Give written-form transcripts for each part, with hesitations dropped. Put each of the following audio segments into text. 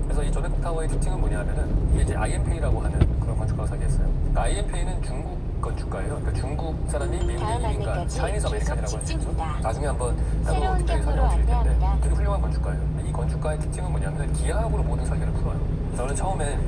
그래서 이 조네콕 타워의 특징은 뭐냐면은 이게 이제 IMP라고 하는 그런 건축가가 설계했어요. 그러니까 IMP는 중국 건축가예요. 그러니까 중국 사람이 미국의 이민간, 차이니즈 아메리칸이라고 할 수 있죠. 나중에 한번 따로 특별히 설명을 드릴 텐데 되게 훌륭한 건축가예요. 이 건축가의 특징은 뭐냐면 기하학으로 모든 설계를 풀어요. 저는 처음에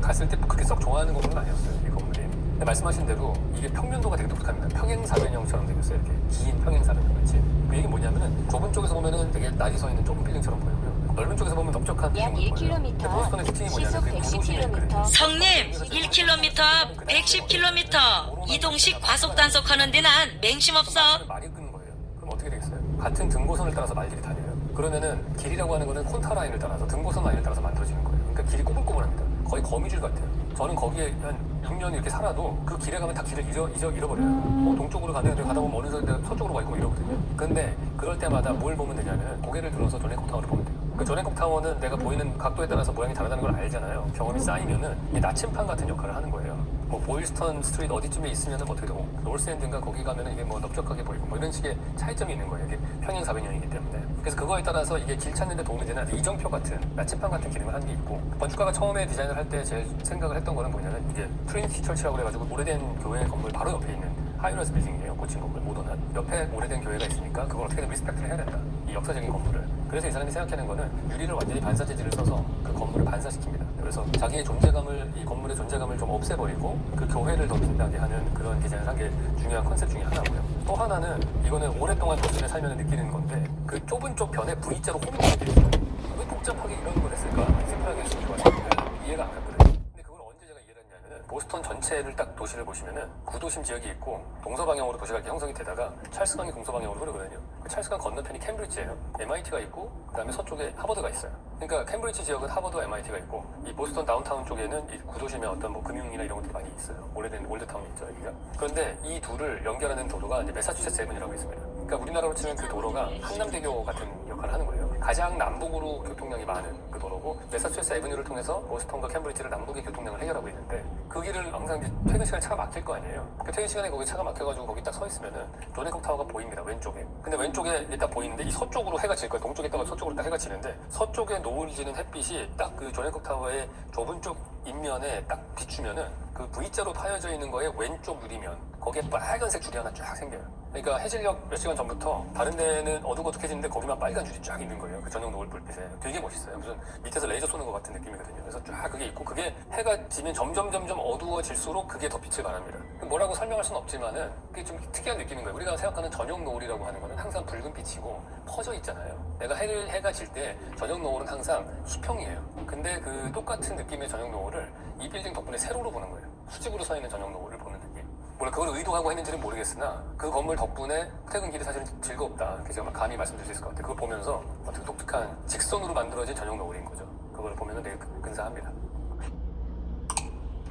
갔을 때 그렇게 썩 좋아하는 건물은 아니었어요, 이 건물이. 근데 말씀하신 대로 이게 평면도가 되게 독특합니다. 평행사변형처럼 생겼어요. 이렇게 긴 평행사변형 같이. 그 얘기 뭐냐면은 좁은 쪽에서 보면은 되게 날이 서 있는 좁은 빌딩처럼 보이고요. 넓은 쪽에서 보면 넓적한 약 빌딩으로 보여요. 1km, 근데 보스턴의 특징이 뭐냐면 시속 그 구도심이 110km. 성님, 1km 앞 110km 이동식 과속 단속하는 데는 맹심 없어. 말이 끄는 거예요. 그럼 어떻게 되겠어요? 같은 등고선을 따라서 말들이 다녀요. 그러면은 길이라고 하는 거는 콘타 라인을 따라서 등고선 라인을 따라서 만들어지는 거예요. 그러니까 길이 꼬불꼬불합니다. 거의 거미줄 같아요. 저는 거기에 한 6년 이렇게 살아도 그 길에 가면 다 길을 잃어버려요. 동쪽으로 가는데 가다 보면 어느 서쪽으로 가 있고 이러거든요. 근데 그럴 때마다 뭘 보면 되냐면 고개를 들어서 조네콕 타워를 보면 돼요. 그 조네콕 타워는 내가 보이는 각도에 따라서 모양이 다르다는 걸 알잖아요. 경험이 쌓이면은 이 나침판 같은 역할을 하는 거예요. 뭐 보일스턴 스트리트 어디쯤에 있으면은 어떻게 되고 노스엔드인가 거기 가면은 이게 뭐 넓적하게 보이고 뭐 이런 식의 차이점이 있는 거예요. 이게 평행사변형이기 때문에. 그래서 그거에 따라서 이게 길 찾는 데 도움이 되는 이정표 같은 나침판 같은 기능을 하는 게 있고, 건축가가 처음에 디자인을 할 때 제일 생각을 했던 거는 뭐냐면 이게 트리니티 철치라고 그래가지고 오래된 교회 건물 바로 옆에 있는 하이라이즈 빌딩이에요. 고층 건물, 모던한. 옆에 오래된 교회가 있으니까 그걸 어떻게든 리스펙트를 해야 된다. 이 역사적인 건물을. 그래서 이 사람이 생각하는 거는 유리를 완전히 반사 재질을 써서 그 건물을 반사시킵니다. 그래서 자기의 존재감을, 이 건물의 존재감을 좀 없애버리고 그 교회를 더 빛나게 하는 그런 디자인을 한 게 중요한 컨셉 중에 하나고요. 또 하나는 이거는 오랫동안 도심에 살면 느끼는 건데 그 좁은 쪽 변에 V자로 홈이 되어 있어요. 왜 복잡하게 이런 걸 했을까? 심플하게 했으면 좋았는데 이해가 안 갔거든요. 근데 그걸 언제 제가 이해를 했냐면은 보스턴 전체를 딱 도시를 보시면은 구도심 지역이 있고 동서방향으로 도시가 이렇게 형성이 되다가 찰스강이 동서방향으로 흐르거든요. 그 찰스강 건너편이 캠브리지예요. MIT가 있고 그 다음에 서쪽에 하버드가 있어요. 그러니까 캠브리지 지역은 하버드와 MIT가 있고 이 보스턴 다운타운 쪽에는 이 구도심에 어떤 뭐 금융이나 이런 것들이 많이 있어요. 오래된 올드타운이 있죠, 여기가. 그런데 이 둘을 연결하는 도로가 이제 매사추세츠 에븐이라고 있습니다. 그러니까 우리나라로 치면 그 도로가 한남대교 같은 역할을 하는 거예요. 가장 남북으로 교통량이 많은 그 도로고 매사추세츠 에븐유를 통해서 보스턴과 캠브리지를 남북의 교통량을 해결하고 있는데 그 길을 항상 이제 퇴근 시간에 차가 막힐 거 아니에요. 그 퇴근 시간에 거기 차가 막혀가지고 거기 딱 서 있으면은 조네콕 타워가 보입니다, 왼쪽에. 근데 왼쪽에 이게 딱 보이는데 이 서쪽으로 해가 질 거예요. 동쪽에 있다가 서쪽으로 딱 해가 지는데 서쪽에 노을 지는 햇빛이 딱 그 조네콕 타워의 좁은 쪽 인면에 딱 비추면은 그 V자로 파여져 있는 거에 왼쪽 유리면 거기에 빨간색 줄이 하나 쫙 생겨요. 그러니까 해질녘 몇 시간 전부터 다른 데는 어둑어둑해지는데 거기만 빨간 줄이 쫙 있는 거예요. 그 저녁 노을 불빛에. 되게 멋있어요. 무슨 밑에서 레이저 쏘는 것 같은 느낌이거든요. 그래서 쫙 그게 있고 그게 해가 지면 점점 어두워질수록 그게 더 빛을 발합니다. 뭐라고 설명할 수는 없지만은 그게 좀 특이한 느낌인 거예요. 우리가 생각하는 저녁 노을이라고 하는 거는 항상 붉은 빛이고 퍼져 있잖아요. 내가 해가 질 때 저녁 노을은 항상 수평이에요. 근데 그 똑같은 느낌의 저녁 노을을 이 빌딩 덕분에 세로로 보는 거예요. 수직으로 서 있는 저녁 노을을 보는 느낌. 물론 그걸 의도하고 했는지는 모르겠으나 그 건물 덕분에 퇴근길이 사실은 즐겁다. 제가 막 감히 말씀드릴 수 있을 것 같아요. 그걸 보면서 어떻게 독특한 직선으로 만들어진 저녁 노을인 거죠. 그걸 보면 되게 근사합니다.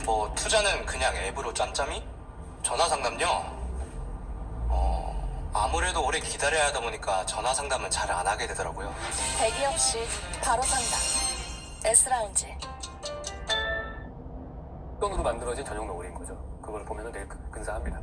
뭐 투자는 그냥 앱으로 짬짬이? 전화 상담요? 아무래도 오래 기다려야 하다 보니까 전화 상담은 잘 안 하게 되더라고요. 대기 없이 바로 상담. S라운지. 직선으로 만들어진 저녁 노을인 거죠. 그걸 보면 되게 근사합니다.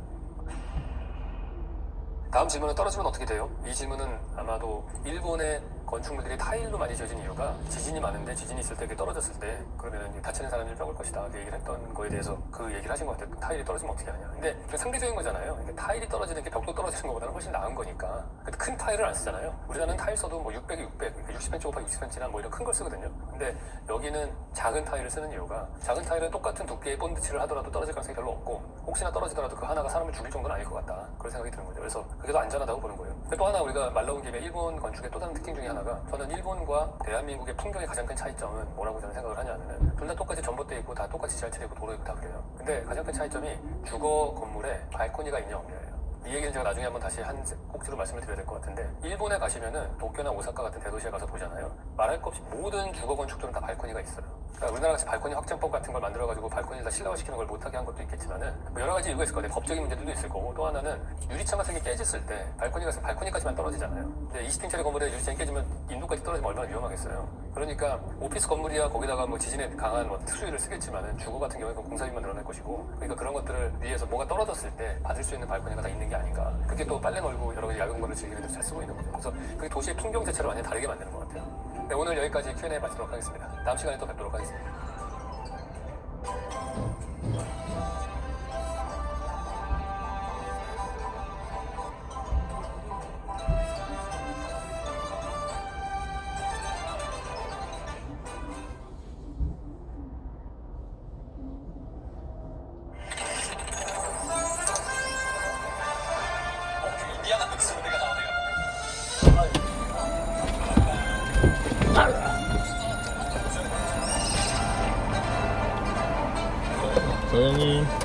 다음 질문은 떨어지면 어떻게 돼요? 이 질문은 아마도 일본의 건축물들이 타일로 많이 지어진 이유가 지진이 많은데 지진이 있을 때 떨어졌을 때 그러면 다치는 사람들이 적을 것이다. 그 얘기를 했던 거에 대해서 그 얘기를 하신 것 같아요. 타일이 떨어지면 어떻게 하냐. 근데 그게 상대적인 거잖아요. 타일이 떨어지는 게 벽도 떨어지는 것보다는 훨씬 나은 거니까. 근데 큰 타일을 안 쓰잖아요. 우리나라는 타일 써도 뭐 600에 600, 60cm 오버 60cm나 뭐 이런 큰 걸 쓰거든요. 근데 여기는 작은 타일을 쓰는 이유가 작은 타일은 똑같은 두께의 본드칠을 하더라도 떨어질 가능성이 별로 없고 혹시나 떨어지더라도 그 하나가 사람을 죽일 정도는 아닐 것 같다. 그런 생각이 드는 거죠. 그래서 그게 더 안전하다고 보는 거예요. 근데 또 하나 우리가 말 나온 김에 일본 건축의 또 다른 특징 중에 하나가 저는 일본과 대한민국의 풍경의 가장 큰 차이점은 뭐라고 저는 생각을 하냐면은 둘 다 똑같이 전봇대 있고 다 똑같이 지하철 있고 도로 있고 다 그래요. 근데 가장 큰 차이점이 주거 건물에 발코니가 있냐 없냐예요. 이 얘기는 제가 나중에 한번 다시 한 꼭지로 말씀을 드려야 될 것 같은데 일본에 가시면은 도쿄나 오사카 같은 대도시에 가서 보잖아요. 말할 것 없이 모든 주거 건축들은 다 발코니가 있어요. 그러니까 우리나라 같이 발코니 확장법 같은 걸 만들어가지고 발코니를 다 실내화시키는 걸 못하게 한 것도 있겠지만은 뭐 여러 가지 이유가 있을 거예요. 법적인 문제들도 있을 거고 또 하나는 유리창 같은 게 깨졌을 때 발코니가 있으면 발코니까지만 떨어지잖아요. 근데 20층짜리 건물에 유리창이 깨지면 인도까지 떨어지면 얼마나 위험하겠어요. 그러니까 오피스 건물이야 거기다가 뭐 지진에 강한 뭐 특수유를 쓰겠지만은 주거 같은 경우에 공사비만 늘어날 것이고 그러니까 그런 것들을 위해서 뭐가 떨어졌을 때 받을 수 있는 발코니가 다 있는 게 아닌가. 그게 또 빨래 널고 여러 가지 야경물을 즐기는 데 잘 쓰고 있는 거죠. 그래서 그게 도시의 풍경 자체를 완전히 다르게 만드는 것 같아요. 네, 오늘 여기까지 Q&A 마치도록 하겠습니다. 다음 시간에 또 뵙도록 하겠습니다. 미안한 목소리가 나오네요. 사장님